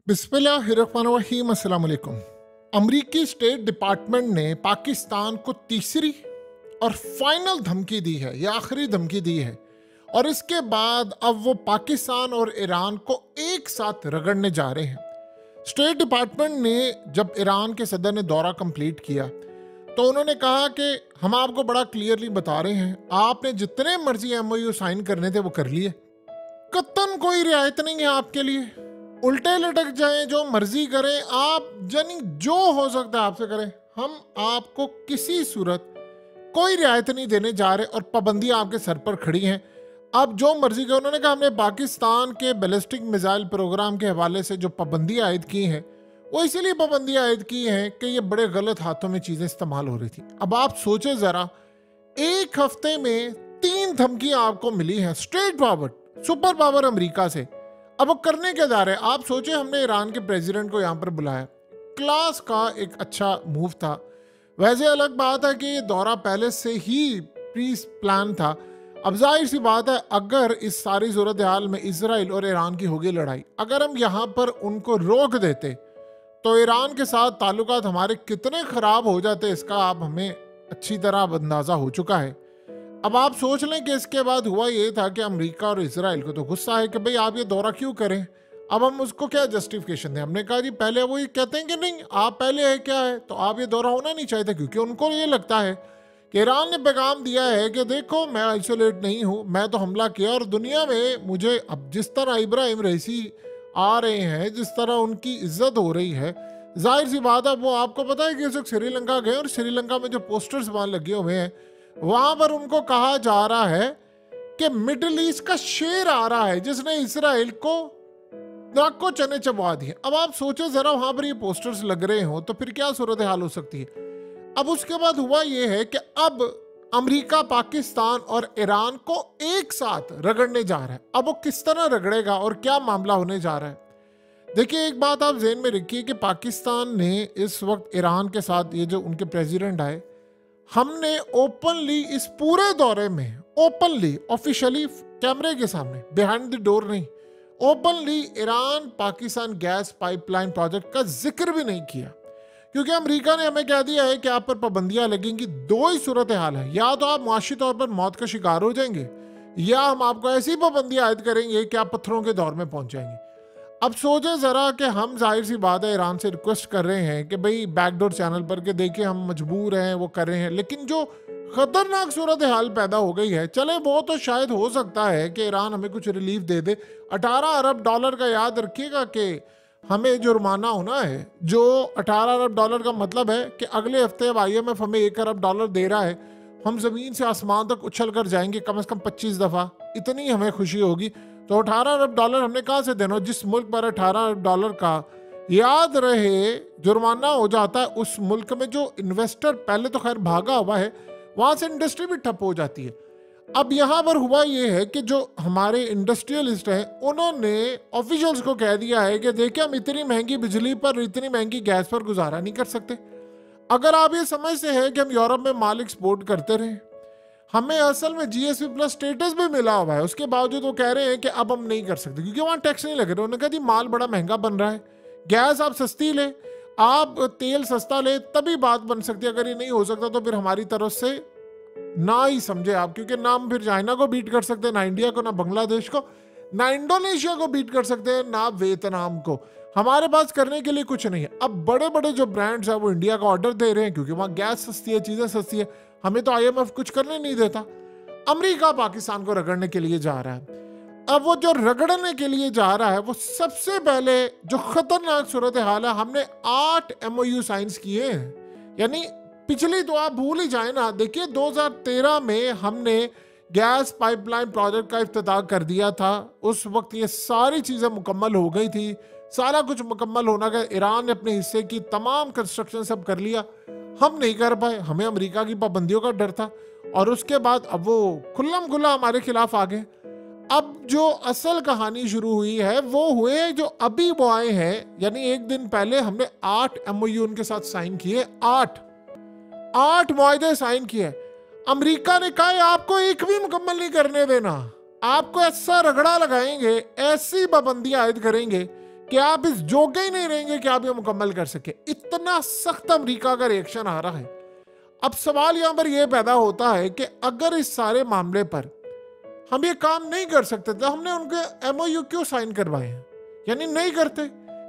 बिस्मिल्लाहिर्रहमानिर्रहीम। अस्सलाम वालेकुम। अमरीकी स्टेट डिपार्टमेंट ने पाकिस्तान को तीसरी और फाइनल धमकी दी है, या आखिरी धमकी दी है, और इसके बाद अब वो पाकिस्तान और ईरान को एक साथ रगड़ने जा रहे हैं। स्टेट डिपार्टमेंट ने जब ईरान के सदर ने दौरा कंप्लीट किया तो उन्होंने कहा कि हम आपको बड़ा क्लियरली बता रहे हैं, आपने जितने मर्जी एमओयू साइन करने थे वो कर लिए, कतन कोई रियायत नहीं है आपके लिए। उल्टे लटक जाएं, जो मर्जी करें आप, यानी जो हो सकता है आपसे करें, हम आपको किसी सूरत कोई रियायत नहीं देने जा रहे और पाबंदियां आपके सर पर खड़ी हैं। आप जो मर्जी करें। उन्होंने कहा हमने पाकिस्तान के बैलिस्टिक मिसाइल प्रोग्राम के हवाले से जो पाबंदियां आयद की हैं वो इसीलिए पाबंदियां आयद की हैं कि ये बड़े गलत हाथों में चीज़ें इस्तेमाल हो रही थी। अब आप सोचे ज़रा, एक हफ्ते में 3 धमकियां आपको मिली हैं straight forward super power America से। अब वो करने क्या जा रहे हैं आप सोचे। हमने ईरान के प्रेसिडेंट को यहाँ पर बुलाया, क्लास का एक अच्छा मूव था। वैसे अलग बात है कि ये दौरा पहले से ही प्री प्लान था। अब जाहिर सी बात है, अगर इस सारी सूरत हाल में इजराइल और ईरान की होगी लड़ाई, अगर हम यहाँ पर उनको रोक देते तो ईरान के साथ ताल्लुकात हमारे कितने ख़राब हो जाते, इसका आप हमें अच्छी तरह अंदाज़ा हो चुका है। अब आप सोच लें कि इसके बाद हुआ ये था कि अमेरिका और इजराइल को तो गुस्सा है कि भाई आप ये दौरा क्यों करें। अब हम उसको क्या जस्टिफिकेशन दें। हमने कहा जी पहले वो ये कहते हैं कि नहीं आप पहले है क्या है, तो आप ये दौरा होना नहीं चाहते, क्योंकि उनको ये लगता है कि ईरान ने पैगाम दिया है कि देखो मैं आइसोलेट नहीं हूँ, मैं तो हमला किया और दुनिया में मुझे अब जिस तरह इब्राहिम रईसी आ रहे हैं, जिस तरह उनकी इज्जत हो रही है, जाहिर सी बात है वो आपको पता है कि इस वक्त श्रीलंका गए और श्रीलंका में जो पोस्टर्स वहाँ लगे हुए हैं वहां पर उनको कहा जा रहा है कि मिडिल ईस्ट का शेर आ रहा है जिसने इसराइल को नाक को चने चबा दिए। अब आप सोचो जरा, वहां पर ये पोस्टर्स लग रहे हो तो फिर क्या सूरत हाल हो सकती है। अब उसके बाद हुआ ये है कि अब अमेरिका पाकिस्तान और ईरान को एक साथ रगड़ने जा रहा है। अब वो किस तरह रगड़ेगा और क्या मामला होने जा रहा है। देखिए, एक बात आप ज़हन में रखिए कि पाकिस्तान ने इस वक्त ईरान के साथ, ये जो उनके प्रेसिडेंट आए, हमने ओपनली इस पूरे दौरे में, ओपनली ऑफिशियली कैमरे के सामने, बिहाइंड द डोर नहीं, openly Iran Pakistan gas pipeline project का जिक्र भी नहीं किया, क्योंकि अमेरिका ने हमें कह दिया है कि आप पर पाबंदियां लगेंगी। दो ही सूरत हाल है, या तो आप मुआशी तौर पर मौत का शिकार हो जाएंगे, या हम आपको ऐसी पाबंदियां आयद करेंगे कि आप पत्थरों के दौर में पहुंच जाएंगे। अब सोचे ज़रा कि हम जाहिर सी बात है ईरान से रिक्वेस्ट कर रहे हैं कि भाई बैकडोर चैनल पर के देखिए हम मजबूर हैं, वो कर रहे हैं, लेकिन जो ख़तरनाक सूरत हाल पैदा हो गई है, चले वो तो शायद हो सकता है कि ईरान हमें कुछ रिलीफ दे दे। 18 अरब डॉलर का याद रखिएगा कि हमें जुर्माना होना है, जो 18 अरब डॉलर का मतलब है कि अगले हफ्ते अब IMF हमें 1 अरब डॉलर दे रहा है, हम ज़मीन से आसमान तक उछल कर जाएंगे कम से कम 25 दफ़ा, इतनी हमें खुशी होगी। तो 18 अरब डॉलर हमने कहाँ से देना। जिस मुल्क पर 18 अरब डॉलर का, याद रहे, जुर्माना हो जाता है, उस मुल्क में जो इन्वेस्टर पहले तो खैर भागा हुआ है, वहाँ से इंडस्ट्री भी ठप हो जाती है। अब यहाँ पर हुआ ये है कि जो हमारे इंडस्ट्रियलिस्ट हैं उन्होंने ऑफिशियल्स को कह दिया है कि देखिए हम इतनी महंगी बिजली पर, इतनी महंगी गैस पर गुजारा नहीं कर सकते। अगर आप ये समझते हैं कि हम यूरोप में माल एक्सपोर्ट करते रहें, हमें असल में GSP प्लस स्टेटस भी मिला हुआ है, उसके बावजूद वो कह रहे हैं कि अब हम नहीं कर सकते क्योंकि वहाँ टैक्स नहीं लग रहे। उन्होंने कहा जी माल बड़ा महंगा बन रहा है, गैस आप सस्ती ले, आप तेल सस्ता ले, तभी बात बन सकती है। अगर ये नहीं हो सकता तो फिर हमारी तरफ से ना ही समझे आप, क्योंकि ना हम फिर चाइना को बीट कर सकते हैं, ना इंडिया को, ना बांग्लादेश को, ना इंडोनेशिया को बीट कर सकते हैं, ना वियतनाम को। हमारे पास करने के लिए कुछ नहीं है। अब बड़े बड़े जो ब्रांड्स हैं वो इंडिया का ऑर्डर दे रहे हैं क्योंकि वहाँ गैस सस्ती है, चीज़ें सस्ती है, हमें तो IMF कुछ करने नहीं देता। अमेरिका पाकिस्तान को रगड़ने के लिए जा रहा है। अब वो जो रगड़ने के लिए जा रहा है, वो सबसे पहले जो खतरनाक सूरत हाल है, हमने 8 MOU साइंस किए हैं, यानी पिछली तो आप भूल ही जाए ना। देखिए 2013 में हमने गैस पाइपलाइन प्रोजेक्ट का इफ्तिताह कर दिया था, उस वक्त ये सारी चीज़ें मुकम्मल हो गई थी, सारा कुछ मुकम्मल होना गया, ईरान ने अपने हिस्से की तमाम कंस्ट्रक्शन सब कर लिया, हम नहीं कर पाए, हमें अमेरिका की पाबंदियों का डर था, और उसके बाद अब वो खुल्लम खुल्ला हमारे खिलाफ आ गए। अब जो असल कहानी शुरू हुई है वो हुए जो अभी वो आए हैं, यानी एक दिन पहले हमने 8 MOU उनके साथ साइन किए, 8 मुआहदे साइन किए। अमेरिका ने कहा आपको एक भी मुकम्मल नहीं करने देना, आपको ऐसा रगड़ा लगाएंगे, ऐसी पाबंदियां आयद करेंगे कि आप इस जोगे ही नहीं रहेंगे कि आप ये मुकम्मल कर सके। इतना सख्त अमेरिका का रिएक्शन आ रहा है। अब सवाल यहां पर यह पैदा होता है कि अगर इस सारे मामले पर हम ये काम नहीं कर सकते तो हमने उनके एमओयू क्यों साइन करवाए हैं? यानी नहीं करते,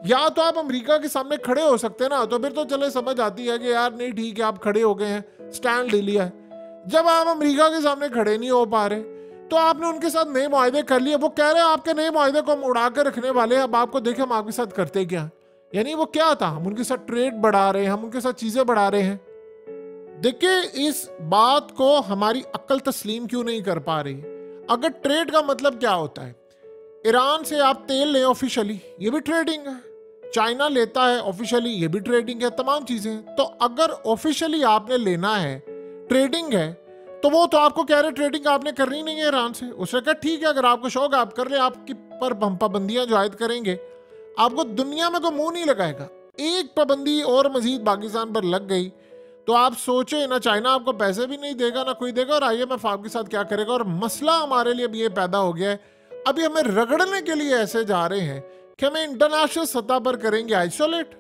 या तो आप अमेरिका के सामने खड़े हो सकते हैं ना, तो फिर तो चले समझ आती है कि यार नहीं ठीक है आप खड़े हो गए हैं, स्टैंड ले लिया है। जब आप अमेरिका के सामने खड़े नहीं हो पा रहे तो आपने उनके साथ नए मुआहदे कर लिए, वो कह रहे हैं आपके नए मुआहदे को हम उड़ा कर रखने वाले हैं, अब आपको देखें हम आपके साथ करते क्या। यानी वो क्या था, हम उनके साथ ट्रेड बढ़ा रहे हैं, हम उनके साथ चीजें बढ़ा रहे हैं। देखिए इस बात को हमारी अक्ल तस्लीम क्यों नहीं कर पा रही। अगर ट्रेड का मतलब क्या होता है, ईरान से आप तेल लें ऑफिशियली, ये भी ट्रेडिंग है। चाइना लेता है ऑफिशियली, ये भी ट्रेडिंग है, तमाम चीजें। तो अगर ऑफिशियली आपने लेना है, ट्रेडिंग है, तो वो तो आपको कह रहे ट्रेडिंग आपने करनी नहीं है ईरान से। उसने कहा ठीक है अगर आपको शौक आप कर ले, आपकी पर हम पाबंदियां जो आयद करेंगे आपको दुनिया में कोई मुंह नहीं लगाएगा। एक पाबंदी और मजीद पाकिस्तान पर लग गई तो आप सोचे ना चाइना आपको पैसे भी नहीं देगा ना कोई देगा, और IMF आपके साथ क्या करेगा। और मसला हमारे लिए भी ये पैदा हो गया है, अभी हमें रगड़ने के लिए ऐसे जा रहे हैं कि हमें इंटरनेशनल सतह पर करेंगे आइसोलेट,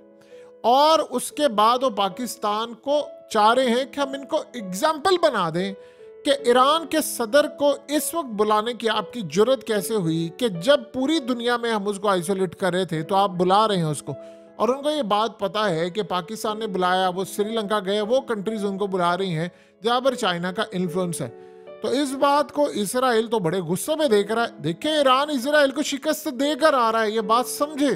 और उसके बाद वो पाकिस्तान को चाह रहे हैं कि हम इनको एग्जाम्पल बना दें कि ईरान के सदर को इस वक्त बुलाने की आपकी जुर्रत कैसे हुई कि जब पूरी दुनिया में हम उसको आइसोलेट कर रहे थे तो आप बुला रहे हैं उसको। और उनको ये बात पता है कि पाकिस्तान ने बुलाया, वो श्रीलंका गए, वो कंट्रीज उनको बुला रही हैं जहाँ पर चाइना का इन्फ्लुएंस है। तो इस बात को इसराइल तो बड़े गुस्से में देख रहा है। देखिए ईरान इसराइल को शिकस्त देकर आ रहा है, ये बात समझे।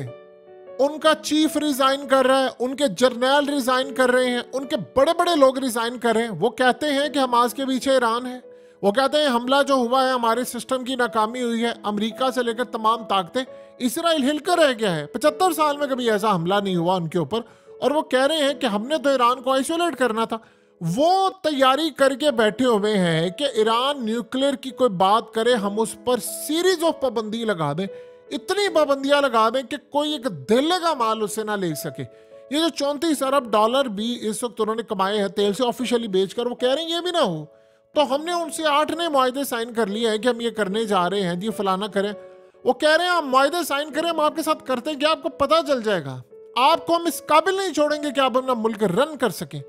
उनका चीफ रिजाइन कर रहा है, उनके जर्नल रिजाइन कर रहे हैं, उनके बड़े बड़े लोग रिजाइन कर रहे हैं। वो कहते हैं कि हमास के पीछे ईरान है, वो कहते हैं हमला जो हुआ है हमारे सिस्टम की नाकामी हुई है, अमेरिका से लेकर तमाम ताकतें, इसराइल हिलकर रह गया है। 75 साल में कभी ऐसा हमला नहीं हुआ उनके ऊपर, और वो कह रहे हैं कि हमने तो ईरान को आइसोलेट करना था। वो तैयारी करके बैठे हुए हैं कि ईरान न्यूक्लियर की कोई बात करे हम उस पर सीरीज ऑफ पाबंदी लगा दें, इतनी पाबंदियां लगा दें कि कोई एक दिल्ली का माल उससे ना ले सके। ये जो 34 अरब डॉलर भी इस वक्त उन्होंने कमाए हैं तेल से ऑफिशियली बेचकर, वो कह रहे हैं ये भी ना हो तो हमने उनसे 8 नए मुआहदे साइन कर लिए हैं कि हम ये करने जा रहे हैं जी, फलाना करें। वो कह रहे हैं आप मुआहदे साइन करें, हम आपके साथ करते हैं क्या, आपको पता चल जाएगा, आपको हम इस काबिल नहीं छोड़ेंगे कि आप अपना मुल्क रन कर सकें।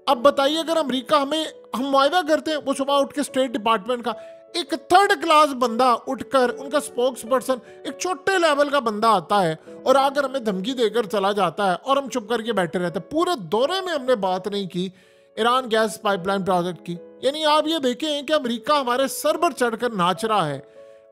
अब बताइए अगर अमेरिका हम मुआहदा करते हैं, वो सुबह उठ के स्टेट डिपार्टमेंट का एक थर्ड क्लास बंदा उठकर, उनका स्पोक्स पर्सन एक छोटे लेवल का बंदा आता है और आकर हमें धमकी देकर चला जाता है और हम चुप करके बैठे रहते हैं। पूरे दौरे में हमने बात नहीं की ईरान गैस पाइपलाइन प्रोजेक्ट की। यानी आप ये देखें कि अमेरिका हमारे सर पर चढ़कर नाच रहा है,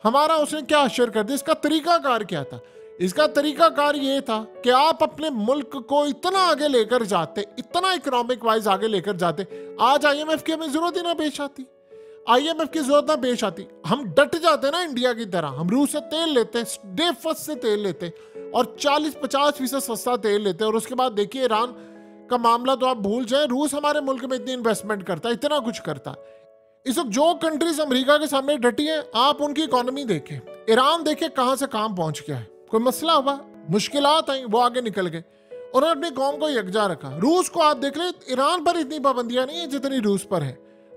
हमारा उसने क्या अशर कर दिया। इसका तरीकाकार क्या था? इसका तरीकाकार ये था कि आप अपने मुल्क को इतना आगे लेकर जाते, इतना इकोनॉमिक वाइज आगे लेकर जाते, आज IMF की हमें जरूरत ही ना पेश आती, IMF की जरूरत ना पेश आती। हम डट जाते ना इंडिया की तरह, हम रूस से तेल लेते, डे फर्स्ट से तेल लेते और 40-50% सस्ता तेल लेते। और उसके बाद देखिए ईरान का मामला तो आप भूल जाए, रूस हमारे मुल्क में इतनी इन्वेस्टमेंट करता है, इतना कुछ करता है। इस वक्त जो कंट्रीज अमेरिका के सामने डटी है, आप उनकी इकोनॉमी देखें, ईरान देखें कहां से कहां पहुंच गया है। कोई मसला हुआ, मुश्किलात आई, वो आगे निकल गए, उन्होंने अपनी कौम को यकजा रखा। रूस को आप देख ले, ईरान पर इतनी पाबंदियां नहीं है जितनी रूस पर है।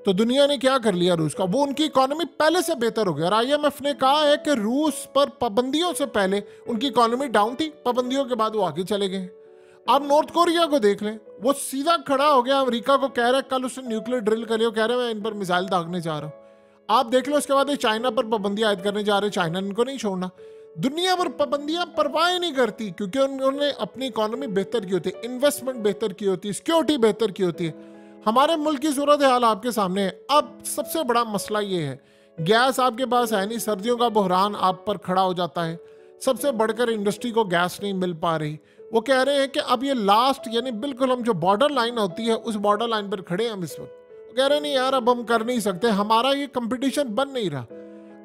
तो दुनिया ने क्या कर लिया रूस का, वो उनकी इकोनॉमी पहले से बेहतर हो गया। और IMF ने कहा है कि रूस पर पाबंदियों से पहले उनकी इकोनॉमी डाउन थी, पाबंदियों के बाद वो आगे चले गए। आप नॉर्थ कोरिया को देख लें, वो सीधा खड़ा हो गया, अमेरिका को कह रहा है, कल उसने न्यूक्लियर ड्रिल कर लिया, कह रहे हैं मैं इन पर मिसाइल दागने जा रहा हूं। आप देख लो उसके बाद चाइना पर पाबंदी आयद करने जा रहे, चाइना ने इनको नहीं छोड़ना। दुनिया पर पाबंदियां परवाह नहीं करती क्योंकि उन्होंने अपनी इकोनॉमी बेहतर की होती है, इन्वेस्टमेंट बेहतर की होती है, सिक्योरिटी बेहतर की होती है। हमारे मुल्क की सूरत हाल आपके सामने है। अब सबसे बड़ा मसला ये है, गैस आपके पास है नहीं, सर्दियों का बहरान आप पर खड़ा हो जाता है, सबसे बढ़कर इंडस्ट्री को गैस नहीं मिल पा रही। वो कह रहे हैं कि अब ये लास्ट, यानी बिल्कुल हम जो बॉर्डर लाइन होती है उस बॉर्डर लाइन पर खड़े हैं हम इस वक्त। वो कह रहे हैं नहीं यार अब हम कर नहीं सकते, हमारा ये कंपटीशन बन नहीं रहा।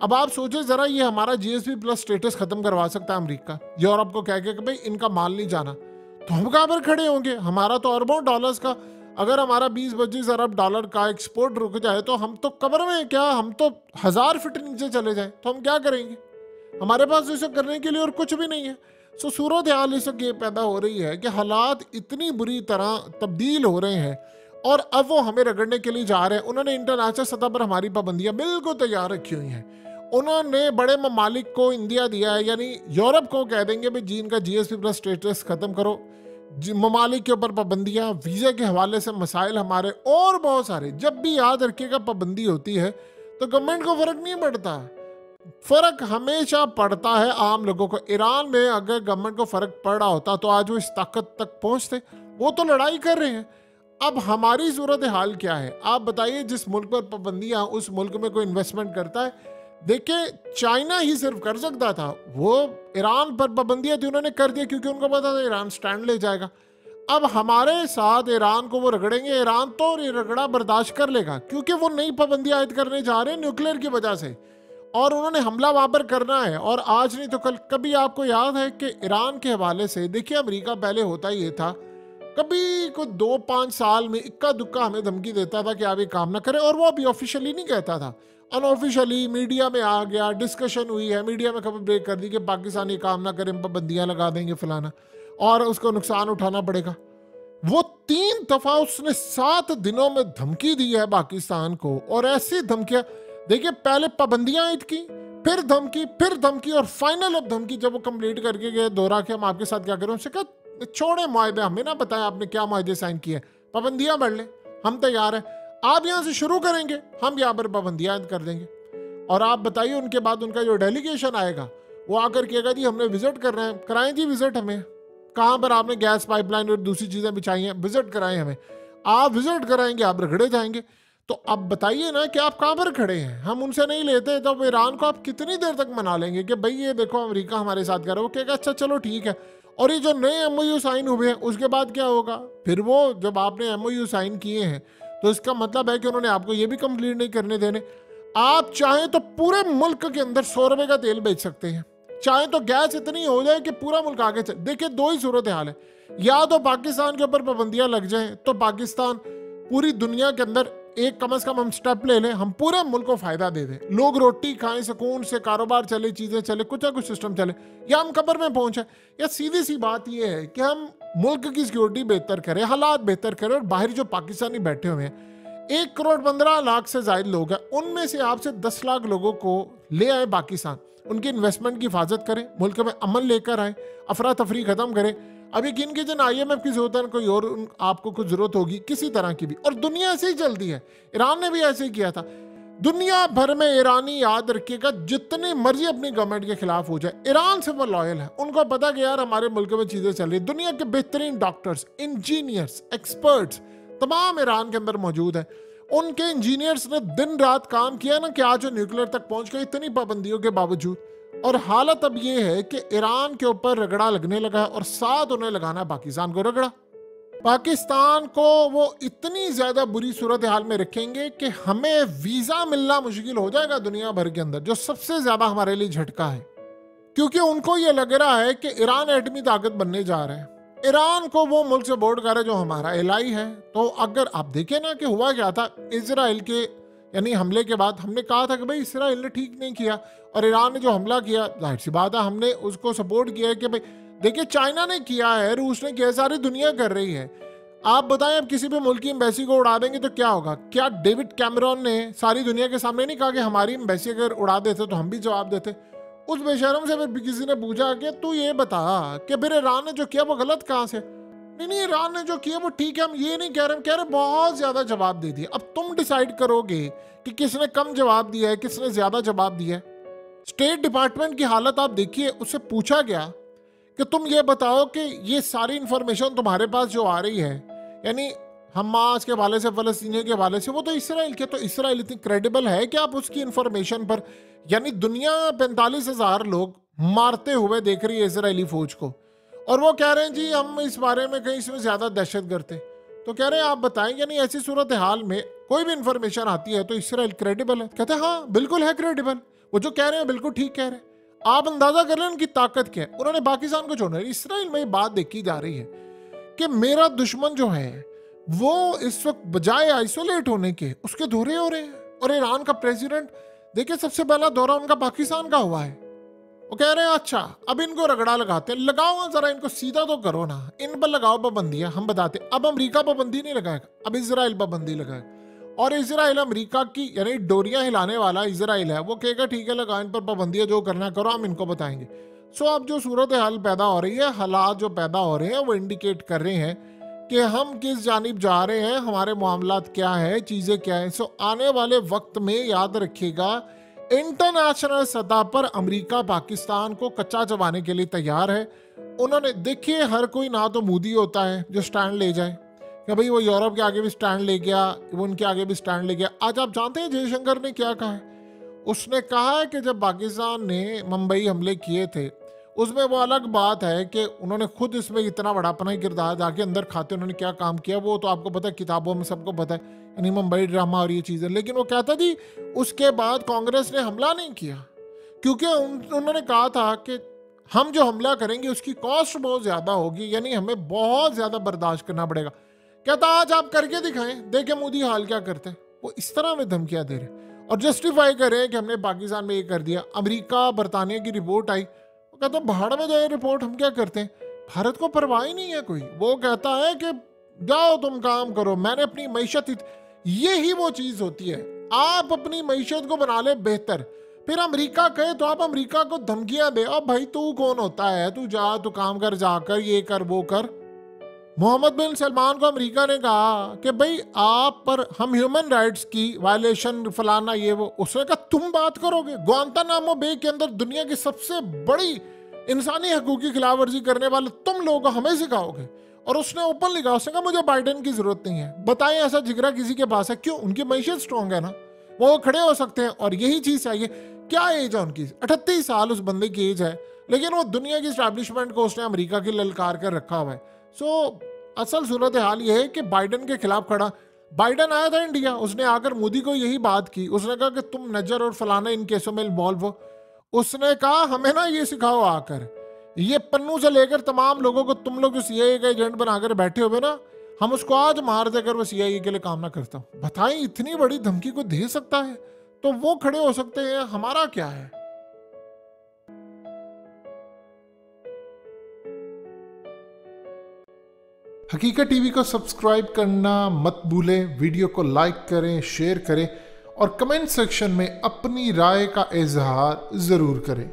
अब आप सोचे जरा, ये हमारा GSP प्लस स्टेटस खत्म करवा सकता है अमेरिका, यूरोप को कह के कि भाई इनका माल नहीं जाना, तो हम कहाँ पर खड़े होंगे? हमारा तो अरबों डॉलर्स का, अगर हमारा 20-25 अरब डॉलर का एक्सपोर्ट रुक जाए तो हम तो कब्र में, क्या हम तो 1000 फीट नीचे चले जाए तो हम क्या करेंगे? हमारे पास इसे करने के लिए और कुछ भी नहीं है। सो सूरत हाल इस वक्त ये पैदा हो रही है कि हालात इतनी बुरी तरह तब्दील हो रहे हैं और अब वो हमें रगड़ने के लिए जा रहे हैं। उन्होंने इंटरनेशनल सतह पर हमारी पाबंदियां बिल्कुल तैयार रखी हुई हैं उन्होंने बड़े ममालिक को इंडिया दिया है, यानी यूरोप को कह देंगे भाई जी इनका जीएसपी प्लस स्टेटस खत्म करो, ममालिक के ऊपर पाबंदियां, वीजा के हवाले से मसाइल हमारे और बहुत सारे। जब भी याद रखिएगा पाबंदी होती है तो गवर्नमेंट को फर्क नहीं पड़ता, फर्क हमेशा पड़ता है आम लोगों को। ईरान में अगर गवर्नमेंट को फर्क पड़ रहा होता तो आज वो इस ताकत तक पहुंचते, वो तो लड़ाई कर रहे हैं। अब हमारी सूरत हाल क्या है आप बताइए, जिस मुल्क पर पाबंदियां उस मुल्क में कोई इन्वेस्टमेंट करता है? देखिए चाइना ही सिर्फ कर सकता था, वो ईरान पर पाबंदियां थी उन्होंने कर दिया क्योंकि उनको पता था ईरान स्टैंड ले जाएगा। अब हमारे साथ ईरान को वो रगड़ेंगे, ईरान तो ये रगड़ा बर्दाश्त कर लेगा क्योंकि वो नई पाबंदियां आयद करने जा रहे हैं न्यूक्लियर की वजह से, और उन्होंने हमला वहां पर करना है, और आज नहीं तो कल। कभी आपको याद है कि ईरान के हवाले से देखिए अमेरिका पहले होता ही ये था, कभी को 2-5 साल में इक्का दुक्का हमें धमकी देता था कि आप ये काम ना करें, और वो अभी ऑफिशियली नहीं कहता था, अनऑफिशियली मीडिया में आ गया, डिस्कशन हुई है, मीडिया में खबर ब्रेक कर दी कि पाकिस्तान ये काम ना करें, पाबंदियां लगा देंगे फलाना, और उसको नुकसान उठाना पड़ेगा। वो 3 दफा उसने 7 दिनों में धमकी दी है पाकिस्तान को, और ऐसी धमकियां देखिए, पहले पाबंदियां आयद की, फिर धमकी, और फाइनल अब धमकी जब वो कंप्लीट करके गए दोहरा के हम आपके साथ क्या करें, उनसे कहा छोड़े मुआहदे, हमें ना बताएं आपने क्या मुआहदे साइन किए, पाबंदियां बढ़ लें, हम तैयार हैं, आप यहां से शुरू करेंगे, हम यहां पर पाबंदियां कर देंगे। और आप बताइए उनके बाद उनका जो डेलीगेशन आएगा वो आकर कहेगा जी हमने विजिट करना है, कराएं जी विजिट, हमें कहां पर आपने गैस पाइपलाइन और दूसरी चीजें बिछाई हैं, विजिट कराएं हमें। आप विजिट कराएंगे, आप रगड़े जाएंगे। तो अब बताइए ना कि आप कहां पर खड़े हैं, हम उनसे नहीं लेते, तो ईरान को आप कितनी देर तक मना लेंगे कि भाई ये देखो अमेरिका हमारे साथ कर रहा है, वो कहेगा अच्छा चलो ठीक है। और ये जो नए एमओयू साइन हुए हैं उसके बाद क्या होगा, फिर वो जब आपने एमओयू साइन किए हैं तो इसका मतलब है कि उन्होंने आपको ये भी कंप्लीट नहीं करने देने। आप चाहें तो पूरे मुल्क के अंदर 100 रुपए का तेल बेच सकते हैं, चाहे तो गैस इतनी हो जाए कि पूरा मुल्क आगे चले। देखिए 2 ही सूरत हाल है, या तो पाकिस्तान के ऊपर पाबंदियां लग जाएं तो पाकिस्तान पूरी दुनिया के अंदर एक कम से कम हम स्टेप ले लें, हम पूरे मुल्क को फायदा दे दें, लोग रोटी खाएं, सुकून से कारोबार चले, चीजें चले, कुछ ना कुछ सिस्टम चले, या हम कब्र में पहुंचे। या सीधी सी बात यह है कि हम मुल्क की सिक्योरिटी बेहतर करें, हालात बेहतर करें, और बाहर जो पाकिस्तानी बैठे हुए हैं 1,15,00,000 से ज्यादा लोग हैं, उनमें से आपसे 10 लाख लोगों को ले आए पाकिस्तान, उनके इन्वेस्टमेंट की हिफाजत करें, मुल्क में अमन लेकर आए, अफरा तफरी खत्म करें। अब यकीन कीजिए ना IMF की जरूरत है, कोई और आपको कुछ जरूरत होगी किसी तरह की भी, और दुनिया ऐसे ही चलती है, ईरान ने भी ऐसे ही किया था। दुनिया भर में ईरानी याद रखिएगा जितनी मर्जी अपनी गवर्नमेंट के खिलाफ हो जाए, ईरान से वो लॉयल है, उनको पता कि यार हमारे मुल्क में चीजें चल रही, दुनिया के बेहतरीन डॉक्टर्स, इंजीनियर्स, एक्सपर्ट्स तमाम ईरान के अंदर मौजूद है। उनके इंजीनियर्स ने दिन रात काम किया ना कि आज वो न्यूक्लियर तक पहुंच गए इतनी पाबंदियों के बावजूद। और हालत अब ये है कि ईरान के ऊपर रगड़ा लगने लगा है, और साथ उन्हें लगाना है पाकिस्तान को रगड़ा। पाकिस्तान को वो इतनी ज्यादा बुरी सूरत हाल में रखेंगे कि हमें वीजा मिलना मुश्किल हो जाएगा दुनिया भर के अंदर, जो सबसे ज्यादा हमारे लिए झटका है, क्योंकि उनको ये लग रहा है कि ईरान एटमी ताकत बनने जा रहा है। ईरान को वो मुल्क से बोर्ड कर है जो हमारा एलाई है। तो अगर आप देखें ना कि हुआ क्या था, इजराइल के यानी हमले के बाद हमने कहा था कि भाई इसराइल ने ठीक नहीं किया, और ईरान ने जो हमला किया जाहिर सी बात है हमने उसको सपोर्ट किया है कि भाई देखिए चाइना ने किया है, रूस ने किया है, सारी दुनिया कर रही है। आप बताएं अब किसी भी मुल्क की एम्बेसी को उड़ा देंगे तो क्या होगा? क्या डेविड कैमरॉन ने सारी दुनिया के सामने नहीं कहा कि हमारी एम्बेसी अगर उड़ा देते तो हम भी जवाब देते? उस बेशरम से फिर किसी ने पूछा कि तू ये बता कि फिर ईरान ने जो किया वो गलत कहाँ से? नहीं, ईरान ने जो किया वो ठीक है, हम ये नहीं कह रहे, हम कह रहे बहुत ज्यादा जवाब दे दिया। अब तुम डिसाइड करोगे कि किसने कम जवाब दिया है, किसने ज्यादा जवाब दिया है। स्टेट डिपार्टमेंट की हालत आप देखिए, उससे पूछा गया कि तुम ये बताओ कि ये सारी इंफॉर्मेशन तुम्हारे पास जो आ रही है, यानी हमास के हवाले से, फलस्तीनियों के हवाले से, वो तो इसराइल के, तो इसराइल इतनी क्रेडिबल है कि आप उसकी इंफॉर्मेशन पर, यानी दुनिया 45,000 लोग मारते हुए देख रही है इसराइली फौज को, और वो कह रहे हैं जी हम इस बारे में कहीं इसमें ज्यादा दहशत गर्द थे। तो कह रहे हैं आप बताएं, यानी ऐसी सूरत हाल में कोई भी इंफॉर्मेशन आती है तो इसराइल क्रेडिबल है? कहते हैं हाँ बिल्कुल है क्रेडिबल, वो जो कह रहे हैं बिल्कुल ठीक कह रहे हैं। आप अंदाजा कर लें उनकी ताकत क्या है। उन्होंने पाकिस्तान को छोड़ना है। इसराइल में ये बात देखी जा रही है कि मेरा दुश्मन जो है वो इस वक्त बजाय आइसोलेट होने के उसके दौरे हो रहे हैं। और ईरान का प्रेसिडेंट देखिए सबसे पहला दौरा उनका पाकिस्तान का हुआ है। वो कह रहे हैं अच्छा अब इनको रगड़ा लगाते हैं, लगाओ जरा इनको सीधा तो करो ना, इन पर लगाओ पाबंदियां। हम बताते अब अमेरिका पाबंदी नहीं लगाएगा, अब इसराइल पाबंदी लगाएगा। और इजराइल अमेरिका की यानी डोरियां हिलाने वाला इजराइल है, वो कहेगा ठीक है लगा इन पर पाबंदियां, जो करना करो, हम इनको बताएंगे। सो अब जो सूरत हाल पैदा हो रही है, हालात जो पैदा हो रहे हैं, वो इंडिकेट कर रहे हैं कि हम किस जानिब जा रहे हैं, हमारे मामलात क्या है, चीज़ें क्या है। सो आने वाले वक्त में याद रखिएगा, इंटरनेशनल सतह पर अमेरिका पाकिस्तान को कच्चा चबाने के लिए तैयार है। उन्होंने देखिए, हर कोई ना तो मोदी होता है जो स्टैंड ले जाए कि भाई वो यूरोप के आगे भी स्टैंड ले गया, वो उनके आगे भी स्टैंड ले गया। आज आप जानते हैं जयशंकर ने क्या कहा है? उसने कहा है कि जब पाकिस्तान ने मुंबई हमले किए थे, उसमें वो अलग बात है कि उन्होंने खुद इसमें इतना बड़ा अपना ही किरदार जाके अंदर खाते उन्होंने क्या काम किया, वो तो आपको पता है, किताबों में सबको पता है, यानी मुंबई ड्रामा और ये चीज़ें। लेकिन वो कहता जी उसके बाद कांग्रेस ने हमला नहीं किया, क्योंकि उन्होंने कहा था कि हम जो हमला करेंगे उसकी कॉस्ट बहुत ज़्यादा होगी, यानी हमें बहुत ज़्यादा बर्दाश्त करना पड़ेगा। कहता आज आप करके दिखाएं, देखें मोदी हाल क्या करते हैं। वो इस तरह में धमकियां दे रहे और जस्टिफाई कर रहे हैं कि हमने पाकिस्तान में ये कर दिया। अमेरिका बरतानिया की रिपोर्ट आई, वो कहता भाड़ में जाए रिपोर्ट, हम क्या करते हैं, भारत को परवाह ही नहीं है कोई। वो कहता है कि जाओ तुम काम करो, मैंने अपनी मैशत, यही वो चीज़ होती है, आप अपनी मैशत को बना ले बेहतर। फिर अमेरिका कहे तो आप अमेरिका को धमकियां दे, अब भाई तू कौन होता है, तू जा, तू काम कर, जाकर ये कर वो कर। मोहम्मद बिन सलमान को अमेरिका ने कहा कि भाई आप पर हम ह्यूमन राइट्स की वायलेशन फलाना ये वो, उसने कहा तुम बात करोगे? गुआंतानामो बे के अंदर दुनिया की सबसे बड़ी इंसानी हकूक की खिलाफ वर्जी करने वाले तुम लोग हमें सिखाओगे? और उसने ओपनली कहा, उसने कहा मुझे बाइडेन की जरूरत नहीं है। बताएं ऐसा जिगरा किसी के पास है? क्यों? उनकी मैशत स्ट्रॉन्ग है ना, वो खड़े हो सकते हैं। और यही चीज चाहिए। क्या एज है उनकी? 38 साल उस बंदे की एज है, लेकिन वो दुनिया की स्टैब्लिशमेंट को उसने अमेरिका की ललकार कर रखा हुआ है। सो असल सूरत हाल ये है कि बाइडेन के खिलाफ खड़ा, बाइडेन आया था इंडिया, उसने आकर मोदी को यही बात की, उसने कहा कि तुम नजर और फलाना इन केसों में इन्वॉल्व हो। उसने कहा हमें ना ये सिखाओ आकर, ये पन्नू से लेकर तमाम लोगों को तुम लोग सीआईए का एजेंट बनाकर बैठे हुए ना, हम उसको आज मार देकर वो सीआईए के लिए काम ना करता। बताएं इतनी बड़ी धमकी को दे सकता है तो वो खड़े हो सकते हैं, हमारा क्या है? हकीकत टीवी को सब्सक्राइब करना मत भूलें, वीडियो को लाइक करें, शेयर करें और कमेंट सेक्शन में अपनी राय का इजहार जरूर करें।